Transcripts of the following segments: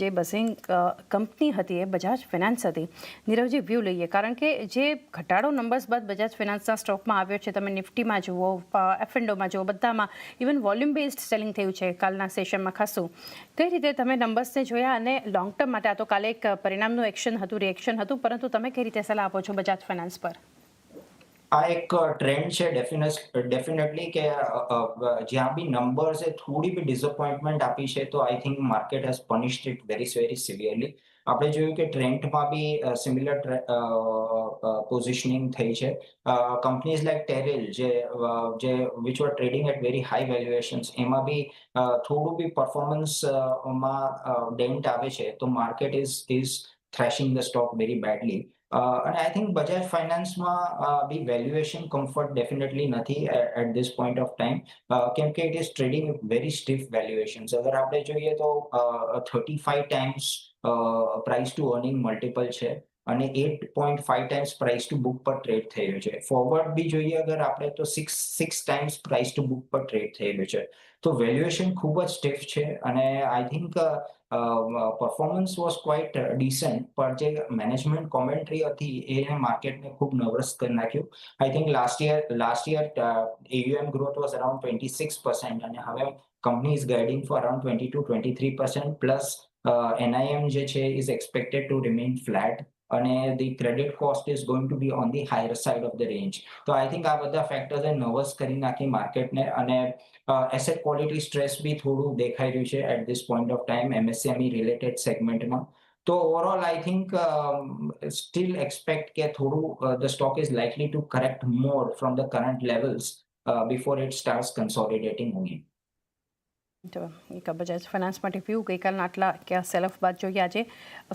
જે બસિંગ કંપની હતી એ બજાજ ફિનાન્સ હતી. નીરવજી વ્યૂ લઈએ, કારણ કે જે ઘટાડો નંબર્સ બાદ બજાજ ફિનાન્સના સ્ટોકમાં આવ્યો છે, તમે નિફ્ટીમાં જુઓ, એફએન્ડોમાં જુઓ, બધામાં ઇવન વોલ્યુમ બેઝડ સેલિંગ થયું છે કાલના સેશનમાં ખાસું. કઈ રીતે તમે નંબર્સને જોયા અને લોંગ ટર્મ માટે? આ તો કાલે એક પરિણામનું રિએક્શન હતું, પરંતુ તમે કઈ રીતે સલાહ આપો છો બજાજ ફિનાન્સ પર? આ એક ટ્રેન્ડ છે ડેફિનેટલી કે જ્યાં બી નંબર્સે થોડી બી ડિસઅપોઇન્ટમેન્ટ આપી છે તો I think market has punished it very severely. આપણે જોયું કે ટ્રેન્ડમાં બી સિમિલર પોઝિશનિંગ થઈ છે. કંપનીઝ લાઈક ટેરેલ જે which were trading at very high valuations, એમાં બી થોડું બી પરફોર્મન્સમાં ડેન્ટ આવે છે તો market is thrashing the stock very badly. અને આઈ થિંક બજાજ ફાઇનાન્સમાં બી વેલ્યુએશન કમ્ફર્ટ ડેફિનેટલી નથી at this point of time, કેમ કે it is trading very stiff valuations. અગર આપણે જોઈએ તો 35 times price to earning multiple છે અને 8.5 ટાઈમ્સ પ્રાઇસ ટુ બુક પર ટ્રેડ થયેલું છે. ફોરવર્ડ બી જોઈએ અગર આપણે તો 6 ટાઈમ્સ પ્રાઇસ ટુ બુક પર ટ્રેડ થયેલું છે. તો વેલ્યુએશન ખૂબ જ સ્ટીફ છે અને I think performance was quite decent, પણ જે મેનેજમેન્ટ કોમેન્ટ્રી હતી એ માર્કેટને ખૂબ નર્વસ કરી નાખ્યું. I think last year AUM growth was around 26% અને હવે company is guiding for around 22-23% plus NIM જે છે is expected to remain flat અને the credit cost is going to be on the higher side of the range. તો I think આ બધા ફેક્ટર્સે nervous કરી નાખી માર્કેટને અને એસેટ ક્વોલિટી સ્ટ્રેસ બી થોડું દેખાઈ રહ્યું છે at this point of time MSME related સેગમેન્ટમાં. તો overall I think still expect કે થોડું the stock is likely to correct more from the current levels before it starts consolidating again. તો એક બજાજ ફિનાન્સ માટે વ્યૂ ગઈકાલના આટલા કે સેલ ઓફ બાદ જોઈએ આજે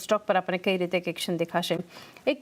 સ્ટોક પર આપણે કઈ રીતે એક્શન દેખાશે. એક